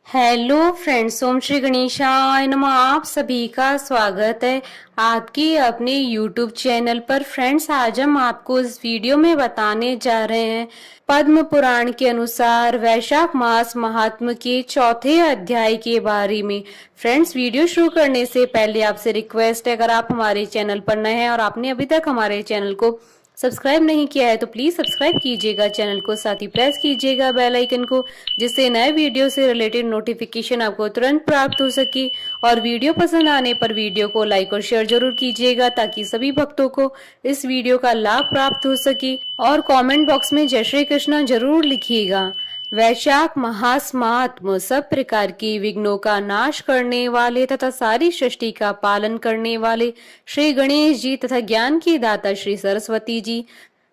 Hello friends, ओम श्री गणेशाय नमः। आप सभी का स्वागत है आपके अपने यूट्यूब चैनल पर। फ्रेंड्स, आज हम आपको इस वीडियो में बताने जा रहे हैं पद्म पुराण के अनुसार वैशाख मास महात्म के चौथे अध्याय के बारे में। फ्रेंड्स, वीडियो शुरू करने से पहले आपसे रिक्वेस्ट है, अगर आप हमारे चैनल पर नए हैं और आपने अभी तक हमारे चैनल को सब्सक्राइब नहीं किया है तो प्लीज सब्सक्राइब कीजिएगा चैनल को, साथ ही प्रेस कीजिएगा बेल आइकन को, जिससे नए वीडियो से रिलेटेड नोटिफिकेशन आपको तुरंत प्राप्त हो सके। और वीडियो पसंद आने पर वीडियो को लाइक और शेयर जरूर कीजिएगा ताकि सभी भक्तों को इस वीडियो का लाभ प्राप्त हो सके। और कमेंट बॉक्स में जय श्री कृष्णा जरूर लिखिएगा। वैशाख मास महात्म सब प्रकार के विघ्नों का नाश करने वाले तथा सारी सृष्टि का पालन करने वाले श्री गणेश जी तथा ज्ञान की दाता श्री सरस्वती जी,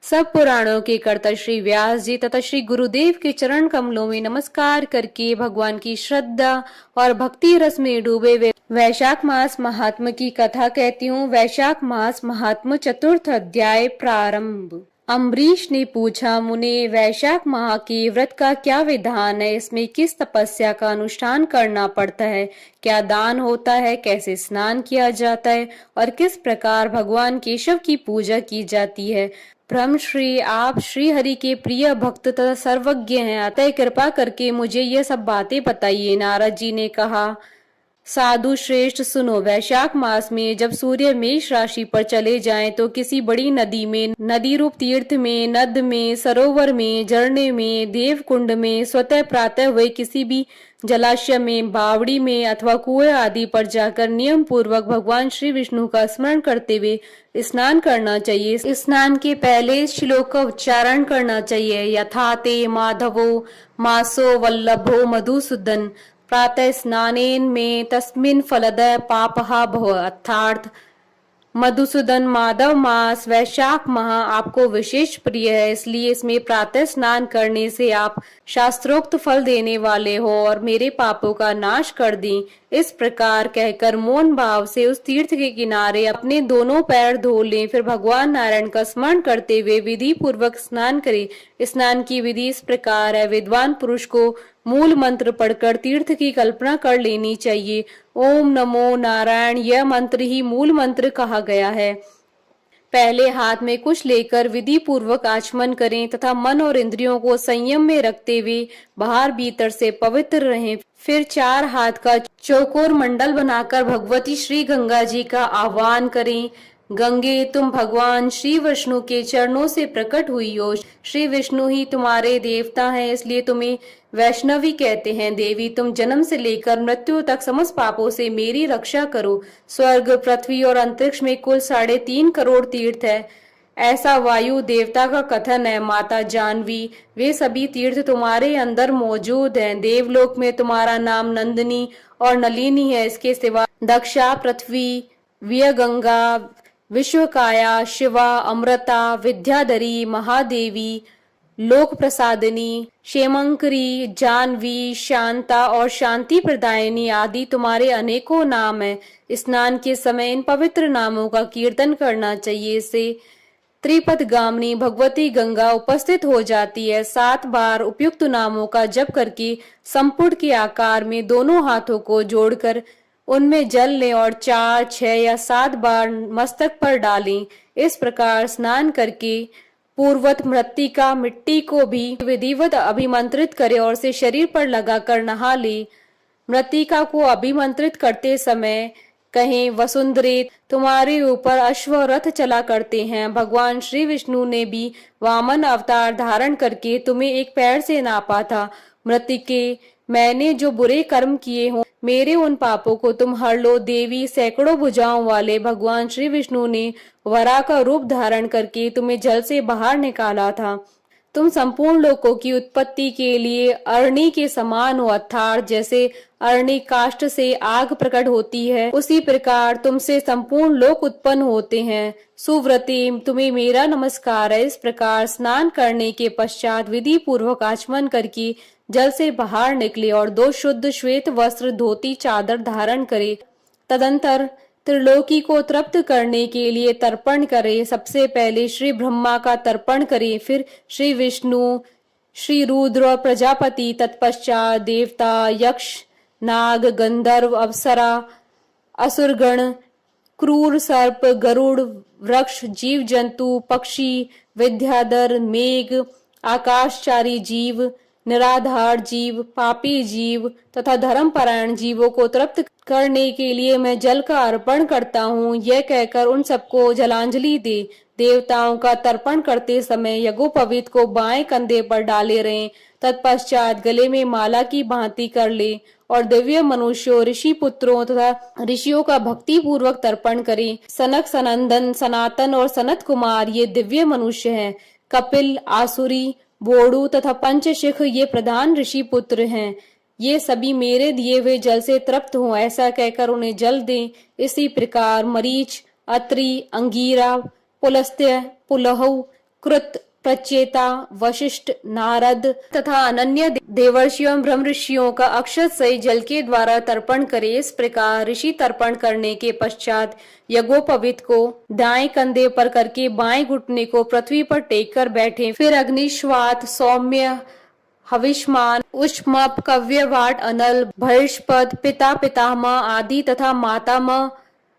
सब पुराणों के कर्ता श्री व्यास जी तथा श्री गुरुदेव के चरण कमलों में नमस्कार करके भगवान की श्रद्धा और भक्ति रस में डूबे हुए वैशाख मास महात्म की कथा कहती हूँ। वैशाख मास महात्म चतुर्थ अध्याय प्रारंभ। अम्बरीश ने पूछा, मुने, वैशाख माह के व्रत का क्या विधान है? इसमें किस तपस्या का अनुष्ठान करना पड़ता है? क्या दान होता है? कैसे स्नान किया जाता है? और किस प्रकार भगवान केशव की पूजा की जाती है? ब्रह्मश्री, आप श्री हरि के प्रिय भक्त तथा सर्वज्ञ हैं, अतः कृपा करके मुझे ये सब बातें बताइए। नारद जी ने कहा, साधु श्रेष्ठ सुनो, वैशाख मास में जब सूर्य मेष राशि पर चले जाएं तो किसी बड़ी नदी में, नदी रूप तीर्थ में, नद में, सरोवर में, झरने में, देव कुंड में, स्वतः प्रातः हुए किसी भी जलाशय में, बावड़ी में अथवा कुएं आदि पर जाकर नियम पूर्वक भगवान श्री विष्णु का स्मरण करते हुए स्नान करना चाहिए। स्नान के पहले श्लोक का उच्चारण करना चाहिए, यथा ते माधवो मासो वल्लभो मधुसूदन प्रातः स्नानेन में तस्मिन फलदय पापहा भव। अर्थात मधुसूदन माधव मास वैशाख माह आपको विशेष प्रिय है, इसलिए इसमें प्रातः स्नान करने से आप शास्त्रोक्त फल देने वाले हो और मेरे पापों का नाश कर दें। इस प्रकार कहकर मौन भाव से उस तीर्थ के किनारे अपने दोनों पैर धो लें, फिर भगवान नारायण का स्मरण करते हुए विधि पूर्वक स्नान करें। स्नान की विधि इस प्रकार है, विद्वान पुरुष को मूल मंत्र पढ़कर तीर्थ की कल्पना कर लेनी चाहिए। ओम नमो नारायण, यह मंत्र ही मूल मंत्र कहा गया है। पहले हाथ में कुछ लेकर विधि पूर्वक आचमन करें तथा मन और इंद्रियों को संयम में रखते हुए बाहर भीतर से पवित्र रहें। फिर 4 हाथ का चौकोर मंडल बनाकर भगवती श्री गंगा जी का आह्वान करें। गंगे, तुम भगवान श्री विष्णु के चरणों से प्रकट हुई हो। श्री विष्णु ही तुम्हारे देवता हैं, इसलिए तुम्हें वैष्णवी कहते हैं। देवी, तुम जन्म से लेकर मृत्यु तक समस्त पापों से मेरी रक्षा करो। स्वर्ग, पृथ्वी और अंतरिक्ष में कुल 3.5 करोड़ तीर्थ है, ऐसा वायु देवता का कथन है। माता जानवी, वे सभी तीर्थ तुम्हारे अंदर मौजूद हैं। देवलोक में तुम्हारा नाम नंदिनी और नलिनी है। इसके सिवा दक्षा, पृथ्वी, व्यगंगा, विश्वकाया, शिवा, अमृता, विद्याधरी, महादेवी, लोक प्रसादिनी, क्षेमंकरी, जानवी, शांता और शांति प्रदायिनी आदि तुम्हारे अनेकों नाम हैं। स्नान के समय इन पवित्र नामों का कीर्तन करना चाहिए। इससे त्रिपद गामिनी भगवती गंगा उपस्थित हो जाती है। 7 बार उपयुक्त नामों का जप करके संपुट के आकार में दोनों हाथों को जोड़कर उनमें जल लें और 4, 6 या 7 बार मस्तक पर डालें। इस प्रकार स्नान करके पूर्वत मृत्तिका मिट्टी को भी विधिवत अभिमंत्रित करे और उसे शरीर पर लगाकर नहा ले। मृत्तिका को अभिमंत्रित करते समय कहें, वसुंधरे, तुम्हारे ऊपर अश्व रथ चला करते हैं। भगवान श्री विष्णु ने भी वामन अवतार धारण करके तुम्हें एक पैर से नापा था। मृत्तिके, मैंने जो बुरे कर्म किए हों, मेरे उन पापों को तुम हर लो। देवी, सैकड़ों भुजाओं वाले भगवान श्री विष्णु ने वराह का रूप धारण करके तुम्हें जल से बाहर निकाला था। तुम संपूर्ण लोकों की उत्पत्ति के लिए अरणी के समान हो। अर्थात जैसे अरणी काष्ठ से आग प्रकट होती है, उसी प्रकार तुमसे संपूर्ण लोक उत्पन्न होते हैं। सुव्रती, तुम्हें मेरा नमस्कार है। इस प्रकार स्नान करने के पश्चात विधि पूर्वक आचमन करके जल से बाहर निकले और 2 शुद्ध श्वेत वस्त्र, धोती, चादर धारण करे। तदंतर त्रिलोकी को तृप्त करने के लिए तर्पण करे। सबसे पहले श्री ब्रह्मा का तर्पण करे, फिर श्री विष्णु, श्री रुद्र और प्रजापति, तत्पश्चात देवता, यक्ष, नाग, गंधर्व, अप्सरा, असुरगण, क्रूर सर्प, गरुड़, वृक्ष, जीव जंतु, पक्षी, विद्याधर, मेघ, आकाशचारी जीव, निराधार जीव, पापी जीव तथा धर्मपरायण जीवों को तृप्त करने के लिए मैं जल का अर्पण करता हूँ। यह कहकर उन सबको जलांजलि दे। देवताओं का तर्पण करते समय यज्ञोपवीत को बाएं कंधे पर डाले रहें। तत्पश्चात गले में माला की भांति कर ले और दिव्य मनुष्यों, ऋषि पुत्रों तथा ऋषियों का भक्ति पूर्वक तर्पण करें। सनक, सनंदन, सनातन और सनत कुमार ये दिव्य मनुष्य हैं। कपिल, आसुरी, बोड़ू तथा पंचशिख ये प्रधान ऋषि पुत्र हैं। ये सभी मेरे दिए हुए जल से तृप्त हों, ऐसा कहकर उन्हें जल दें। इसी प्रकार मरीच, अत्रि, अंगीरा, पुलस्त्य, पुलहु, कृत, प्रचेता, वशिष्ठ, नारद तथा अनन्य देवर्षियों एवं ब्रह्म ऋषियों का अक्षत सहित जल के द्वारा तर्पण करे। इस प्रकार ऋषि तर्पण करने के पश्चात यज्ञोपवीत को दाएं कंधे पर करके बाएं घुटने को पृथ्वी पर टेक कर बैठे। फिर अग्निश्वात, सौम्य, हविष्मान, उष्मप, कव्यवाट, अनल, बहिष्पद, पिता, पितामह आदि तथा मातामह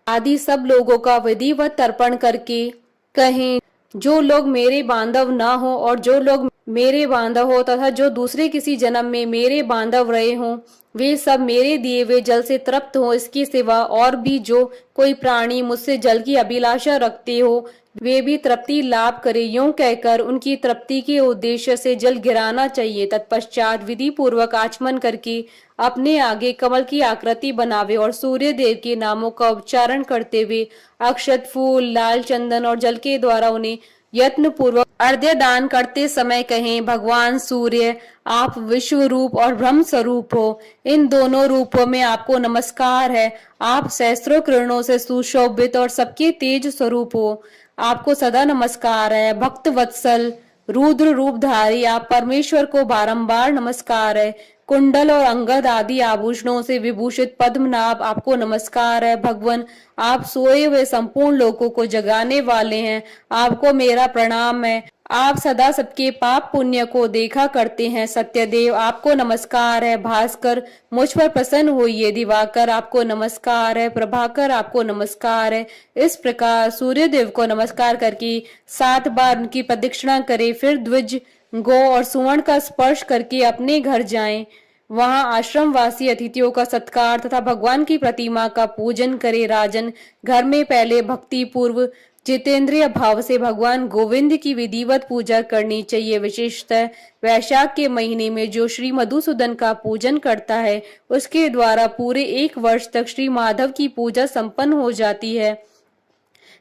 आदि सब लोगों का विधिवत तर्पण करके कहें, जो लोग मेरे बांधव न हो और जो लोग मेरे बांधव हो तथा जो दूसरे किसी जन्म में मेरे बांधव रहे हों, वे सब मेरे दिए हुए जल से तृप्त हो। इसके सिवा और भी जो कोई प्राणी मुझसे जल की अभिलाषा रखते हो, वे भी तृप्ति लाभ करे। यूं कहकर उनकी तृप्ति के उद्देश्य से जल गिराना चाहिए। तत्पश्चात विधि पूर्वक आचमन करके अपने आगे कमल की आकृति बनावे और सूर्य देव के नामों का उच्चारण करते हुए अक्षत, फूल, लाल चंदन और जल के द्वारा उन्हें यत्न पूर्वक अर्घ्य दान करते समय कहें, भगवान सूर्य, आप विश्व रूप और ब्रह्म स्वरूप हो। इन दोनों रूपों में आपको नमस्कार है। आप सहस्त्रों किरणों से सुशोभित और सबके तेज स्वरूप हो। आपको सदा नमस्कार है। भक्त वत्सल, रुद्र रूपधारी आप परमेश्वर को बारंबार नमस्कार है। कुंडल और अंगद आदि आभूषणों से विभूषित पद्मनाभ आपको नमस्कार है। भगवान, आप सोए हुए संपूर्ण लोगों को जगाने वाले हैं, आपको मेरा प्रणाम है। आप सदा सबके पाप पुण्य को देखा करते हैं। सत्यदेव, आपको नमस्कार है। भास्कर, मुझ पर प्रसन्न होइए। दिवाकर, आपको नमस्कार है। प्रभाकर, आपको नमस्कार है। इस प्रकार सूर्य देव को नमस्कार करके 7 बार उनकी प्रदक्षिणा करे। फिर द्विज, गो और सुवर्ण का स्पर्श करके अपने घर जाएं। वहां आश्रम वासी अतिथियों का सत्कार तथा भगवान की प्रतिमा का पूजन करे। राजन, घर में पहले भक्ति पूर्व जितेंद्रिय भाव से भगवान गोविंद की विधिवत पूजा करनी चाहिए। विशेषतः वैशाख के महीने में जो श्री मधुसूदन का पूजन करता है, उसके द्वारा पूरे 1 वर्ष तक श्री माधव की पूजा संपन्न हो जाती है।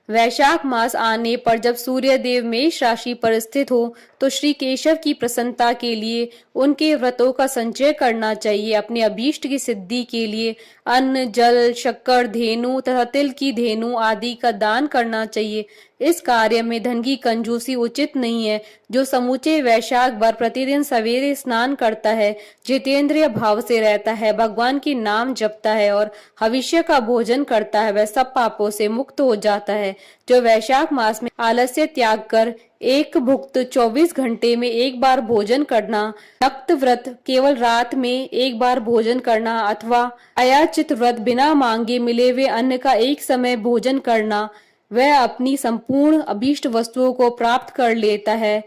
वैशाख मास आने पर जब सूर्य देव मेष राशि पर स्थित हो, तो श्री केशव की प्रसन्नता के लिए उनके व्रतों का संचय करना चाहिए। अपने अभीष्ट की सिद्धि के लिए अन्न, जल, शक्कर, धेनु तथा तिल की धेनु आदि का दान करना चाहिए। इस कार्य में धन की कंजूसी उचित नहीं है। जो समूचे वैशाख भर प्रतिदिन सवेरे स्नान करता है, जितेंद्रिय भाव से रहता है, भगवान की नाम जपता है और हविष्य का भोजन करता है, वह सब पापों से मुक्त हो जाता है। जो वैशाख मास में आलस्य त्याग कर एक भुक्त 24 घंटे में 1 बार भोजन करना, नक्त व्रत केवल रात में 1 बार भोजन करना अथवा अयाचित व्रत बिना मांगे मिले हुए अन्न का एक समय भोजन करना, वह अपनी संपूर्ण अभीष्ट वस्तुओं को प्राप्त कर लेता है।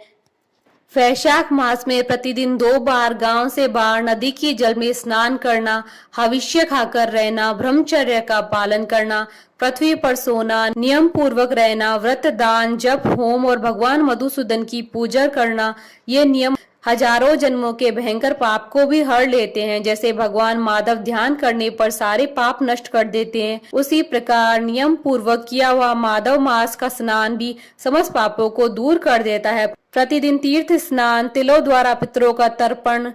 वैशाख मास में प्रतिदिन 2 बार गांव से बाहर नदी के जल में स्नान करना, हविष्य खाकर रहना, ब्रह्मचर्य का पालन करना, पृथ्वी पर सोना, नियम पूर्वक रहना, व्रत, दान, जप, होम और भगवान मधुसूदन की पूजा करना, ये नियम हजारों जन्मों के भयंकर पाप को भी हर लेते हैं। जैसे भगवान माधव ध्यान करने पर सारे पाप नष्ट कर देते हैं, उसी प्रकार नियम पूर्वक किया हुआ माधव मास का स्नान भी समस्त पापों को दूर कर देता है। प्रतिदिन तीर्थ स्नान, तिलों द्वारा पितरों का तर्पण,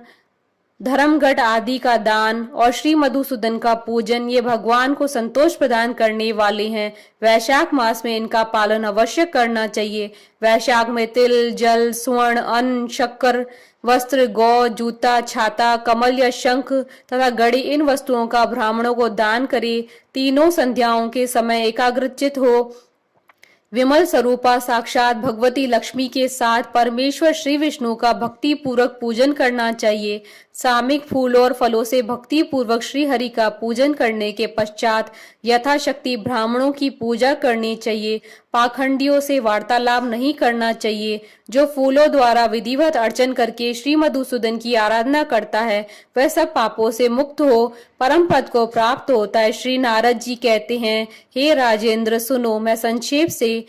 धर्मघट आदि का दान और श्री मधुसूदन का पूजन ये भगवान को संतोष प्रदान करने वाले हैं। वैशाख मास में इनका पालन अवश्य करना चाहिए। वैशाख में तिल, जल, स्वर्ण, अन्न, शक्कर, वस्त्र, गौ, जूता, छाता, कमल या शंख तथा घड़ी इन वस्तुओं का ब्राह्मणों को दान करे। तीनों संध्याओं के समय एकाग्रचित हो विमल स्वरूपा साक्षात भगवती लक्ष्मी के साथ परमेश्वर श्री विष्णु का भक्ति पूर्वक पूजन करना चाहिए। सामूहिक फूलों और फलों से भक्ति पूर्वक श्री हरि का पूजन करने के पश्चात यथाशक्ति ब्राह्मणों की पूजा करनी चाहिए। पाखंडियों से वार्तालाप नहीं करना चाहिए। जो फूलों द्वारा विधिवत अर्चन करके श्री मधुसूदन की आराधना करता है वह सब पापों से मुक्त हो परम पद को प्राप्त होता है। श्री नारद जी कहते हैं, हे राजेंद्र सुनो, मैं संक्षेप से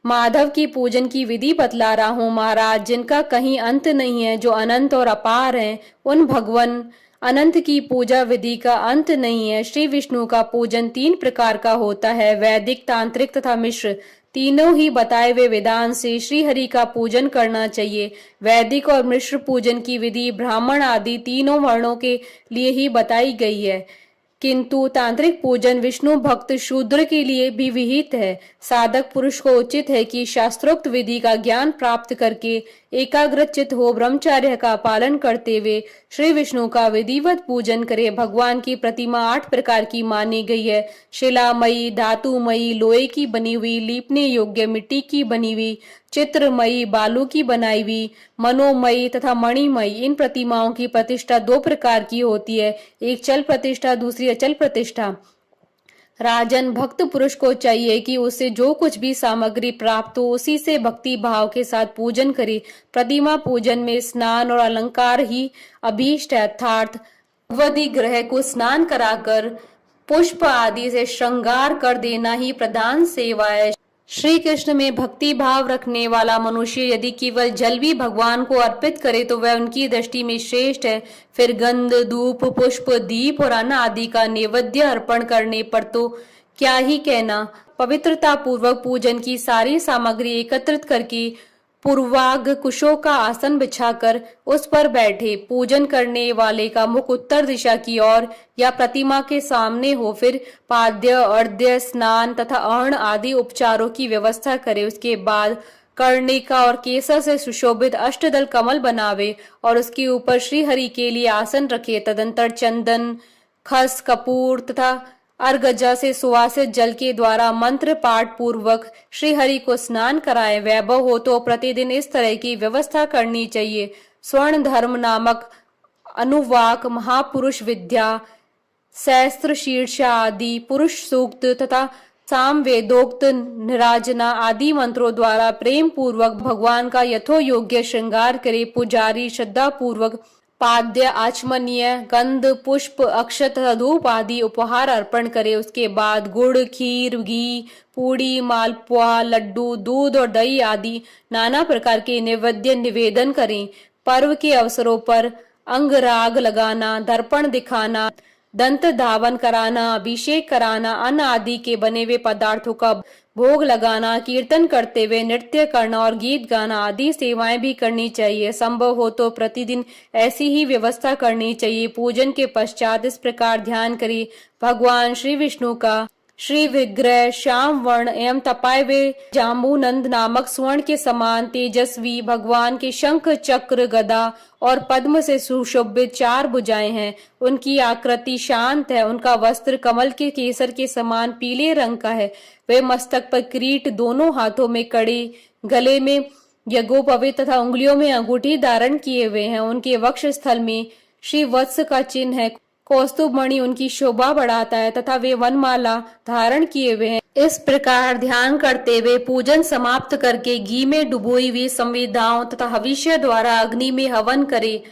माधव की पूजन की विधि बतला रहा हूँ। महाराज, जिनका कहीं अंत नहीं है, जो अनंत और अपार हैं, उन भगवान अनंत की पूजा विधि का अंत नहीं है। श्री विष्णु का पूजन 3 प्रकार का होता है, वैदिक, तांत्रिक तथा मिश्र। तीनों ही बताए हुए विधान से श्री हरि का पूजन करना चाहिए। वैदिक और मिश्र पूजन की विधि ब्राह्मण आदि तीनों वर्णों के लिए ही बताई गई है, किंतु तांत्रिक पूजन विष्णु भक्त शूद्र के लिए भी विहित है। साधक पुरुष को उचित है कि शास्त्रोक्त विधि का ज्ञान प्राप्त करके एकाग्रचित हो ब्रह्मचर्य का पालन करते हुए श्री विष्णु का विधिवत पूजन करे। भगवान की प्रतिमा 8 प्रकार की मानी गई है। शिलामयी, धातुमयी, लोहे की बनी हुई, लीपने योग्य मिट्टी की बनी हुई, चित्रमयी, बालू की बनाई हुई, मनोमयी तथा मणिमयी। इन प्रतिमाओं की प्रतिष्ठा 2 प्रकार की होती है, एक चल प्रतिष्ठा, दूसरी अचल प्रतिष्ठा। राजन, भक्त पुरुष को चाहिए कि उससे जो कुछ भी सामग्री प्राप्त हो उसी से भक्ति भाव के साथ पूजन करे। प्रतिमा पूजन में स्नान और अलंकार ही अभीष्ट है, अर्थात भगवती ग्रह को स्नान कराकर पुष्प आदि से श्रृंगार कर देना ही प्रधान सेवा है। श्री कृष्ण में भक्ति भाव रखने वाला मनुष्य यदि केवल जल भी भगवान को अर्पित करे तो वह उनकी दृष्टि में श्रेष्ठ है। फिर गंध, धूप, पुष्प, दीप और अन्न आदि का नैवेद्य अर्पण करने पर तो क्या ही कहना। पवित्रता पूर्वक पूजन की सारी सामग्री एकत्रित करके पूर्वाग कुशों का आसन बिछाकर उस पर बैठे। पूजन करने वाले का मुख उत्तर दिशा की ओर या प्रतिमा के सामने हो। फिर पाद्य, अर्घ्य, स्नान तथा अर्घ आदि उपचारों की व्यवस्था करे। उसके बाद कर्णिका और केसर से सुशोभित अष्टदल कमल बनावे और उसके ऊपर श्री हरि के लिए आसन रखे। तदंतर चंदन, खस, कपूर तथा अर्गजा से सुवासित जल के द्वारा मंत्र पाठ पूर्वक श्री हरि को स्नान कराए। वैभव हो तो प्रतिदिन इस तरह की व्यवस्था करनी चाहिए। स्वर्ण धर्म नामक अनुवाक, महापुरुष विद्या, सहस्त्र शीर्षा आदि, पुरुष सूक्त तथा साम वेदोक्त निराजना आदि मंत्रों द्वारा प्रेम पूर्वक भगवान का यथो योग्य श्रृंगार करे। पुजारी श्रद्धा पूर्वक पाद्य, आचमनीय, गंध, पुष्प, अक्षत, धूप आदि उपहार अर्पण करे। उसके बाद गुड़, खीर, घी, पूड़ी, मालपुआ, लड्डू, दूध और दही आदि नाना प्रकार के नैवेद्य निवेदन करें। पर्व के अवसरों पर अंगराग लगाना, दर्पण दिखाना, दंत धावन कराना, अभिषेक कराना, अन्न आदि के बने हुए पदार्थों का भोग लगाना, कीर्तन करते हुए नृत्य करना और गीत गाना आदि सेवाएं भी करनी चाहिए। संभव हो तो प्रतिदिन ऐसी ही व्यवस्था करनी चाहिए। पूजन के पश्चात इस प्रकार ध्यान करें, भगवान श्री विष्णु का श्री विग्रह श्याम वर्ण एवं तपाए हुए जाम्बूनंद नामक स्वर्ण के समान तेजस्वी, भगवान के शंख, चक्र, गदा और पद्म से सुशोभित 4 भुजाएं हैं। उनकी आकृति शांत है। उनका वस्त्र कमल के केसर के समान पीले रंग का है। वे मस्तक पर किरीट, दोनों हाथों में कड़े, गले में यज्ञोपवीत तथा उंगलियों में अंगूठी धारण किए हुए हैं। उनके वक्ष स्थल में श्री वत्स का चिन्ह है। कौस्तुभ मणि उनकी शोभा बढ़ाता है तथा वे वनमाला धारण किए हुए हैं। इस प्रकार ध्यान करते हुए पूजन समाप्त करके घी में डुबोई हुई संविदाओं तथा हविष्य द्वारा अग्नि में हवन करे।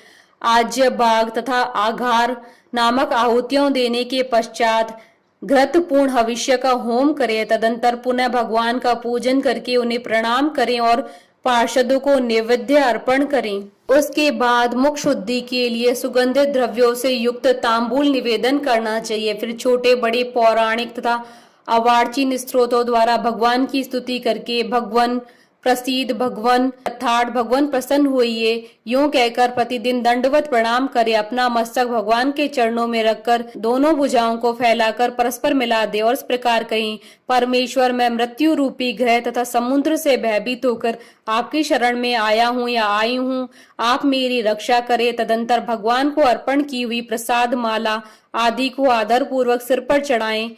आज्य, बाग तथा आघार नामक आहुतियों देने के पश्चात घृतपूर्ण हविष्य का होम करें। तदंतर पुनः भगवान का पूजन करके उन्हें प्रणाम करें और पार्षदों को नैवेद्य अर्पण करें। उसके बाद मुख शुद्धि के लिए सुगंधित द्रव्यों से युक्त तांबूल निवेदन करना चाहिए। फिर छोटे बड़े पौराणिक तथा अवार्चीन स्त्रोतों द्वारा भगवान की स्तुति करके भगवान प्रसीद, भगवान अर्थात भगवान प्रसन्न होइए यूं कहकर प्रतिदिन दंडवत प्रणाम करे। अपना मस्तक भगवान के चरणों में रखकर दोनों भुजाओं को फैलाकर परस्पर मिला दे और इस प्रकार कहें, परमेश्वर मैं मृत्यु रूपी ग्रह तथा समुद्र से भयभीत होकर आपकी शरण में आया हूँ या आई हूँ, आप मेरी रक्षा करे। तदंतर भगवान को अर्पण की हुई प्रसाद माला आदि को आदर पूर्वक सिर पर चढ़ाएं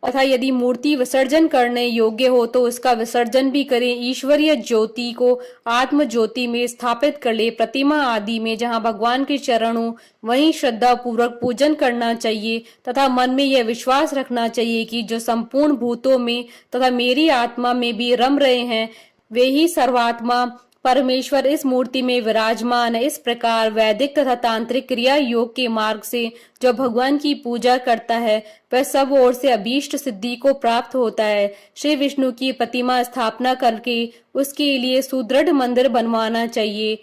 तथा यदि मूर्ति विसर्जन करने योग्य हो तो उसका विसर्जन भी करें। ईश्वरीय ज्योति को आत्म ज्योति में स्थापित कर ले। प्रतिमा आदि में जहाँ भगवान के चरण हो वहीं श्रद्धा पूर्वक पूजन करना चाहिए तथा मन में यह विश्वास रखना चाहिए कि जो संपूर्ण भूतों में तथा मेरी आत्मा में भी रम रहे हैं वे ही सर्वात्मा परमेश्वर इस मूर्ति में विराजमान है। इस प्रकार वैदिक तथा तांत्रिक क्रिया योग के मार्ग से जो भगवान की पूजा करता है वह सब ओर से अभीष्ट सिद्धि को प्राप्त होता है। श्री विष्णु की प्रतिमा स्थापना करके उसके लिए सुदृढ़ मंदिर बनवाना चाहिए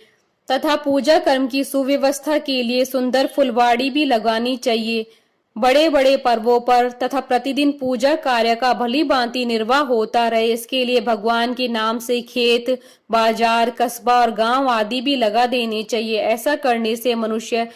तथा पूजा कर्म की सुव्यवस्था के लिए सुंदर फुलवाड़ी भी लगानी चाहिए। बड़े बड़े पर्वों पर तथा प्रतिदिन पूजा कार्य का भली भांति निर्वाह होता रहे, इसके लिए भगवान के नाम से खेत, बाजार, कस्बा और गांव आदि भी लगा देने चाहिए। ऐसा करने से मनुष्य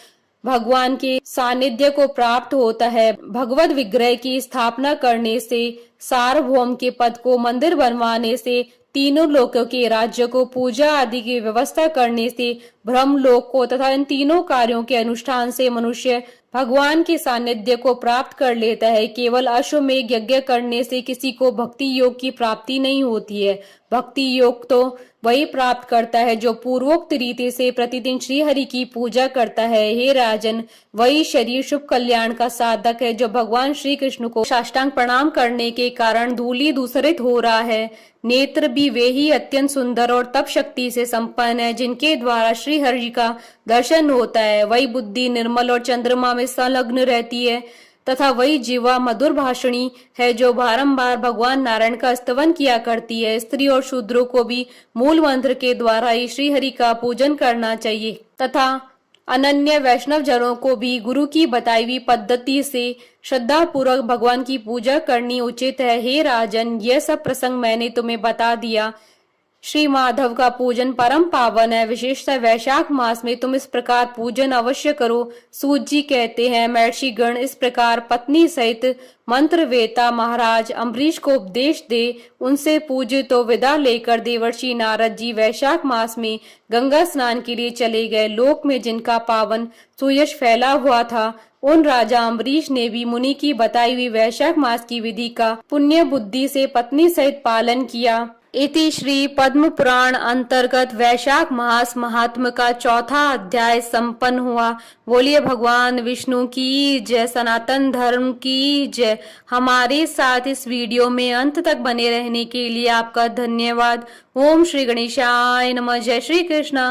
भगवान के सानिध्य को प्राप्त होता है। भगवत विग्रह की स्थापना करने से, सार्वभौम के पद को मंदिर बनवाने से, तीनों लोकों के राज्य को पूजा आदि की व्यवस्था करने से, ब्रह्म लोक को तथा इन तीनों कार्यों के अनुष्ठान से मनुष्य भगवान के सानिध्य को प्राप्त कर लेता है। केवल अश्वमेध यज्ञ करने से किसी को भक्ति योग की प्राप्ति नहीं होती है। भक्ति योग तो वही प्राप्त करता है जो पूर्वोक्त रीति से प्रतिदिन श्री हरि की पूजा करता है। हे राजन, वही शरीर शुभ कल्याण का साधक है जो भगवान श्री कृष्ण को साष्टांग प्रणाम करने के कारण धूलि दूसरित हो रहा है। नेत्र भी वे ही अत्यंत सुंदर और तप शक्ति से संपन्न है जिनके द्वारा श्री हरि का दर्शन होता है। वही बुद्धि निर्मल और चंद्रमा में संलग्न रहती है तथा वही जीवा मधुर भाषणी है जो बारंबार भगवान नारायण का स्तवन किया करती है। स्त्री और शूद्रों को भी मूल मंत्र के द्वारा ही श्री हरि का पूजन करना चाहिए तथा अनन्य वैष्णव जनों को भी गुरु की बताई हुई पद्धति से श्रद्धा पूर्वक भगवान की पूजा करनी उचित है। हे राजन, यह सब प्रसंग मैंने तुम्हें बता दिया। श्री माधव का पूजन परम पावन है। विशेषतः वैशाख मास में तुम इस प्रकार पूजन अवश्य करो। सूत जी कहते हैं, महर्षि गण इस प्रकार पत्नी सहित मंत्र वेता महाराज अम्बरीश को उपदेश दे उनसे पूजे तो विदा लेकर देवर्षि नारद जी वैशाख मास में गंगा स्नान के लिए चले गए। लोक में जिनका पावन सुयश फैला हुआ था उन राजा अम्बरीश ने भी मुनि की बताई हुई वैशाख मास की विधि का पुण्य बुद्धि से पत्नी सहित पालन किया। इति श्री पद्म पुराण अंतर्गत वैशाख मास महात्म का चौथा अध्याय संपन्न हुआ। बोलिए भगवान विष्णु की जय, सनातन धर्म की जय। हमारे साथ इस वीडियो में अंत तक बने रहने के लिए आपका धन्यवाद। ओम श्री गणेशाय नमः। जय श्री कृष्णा।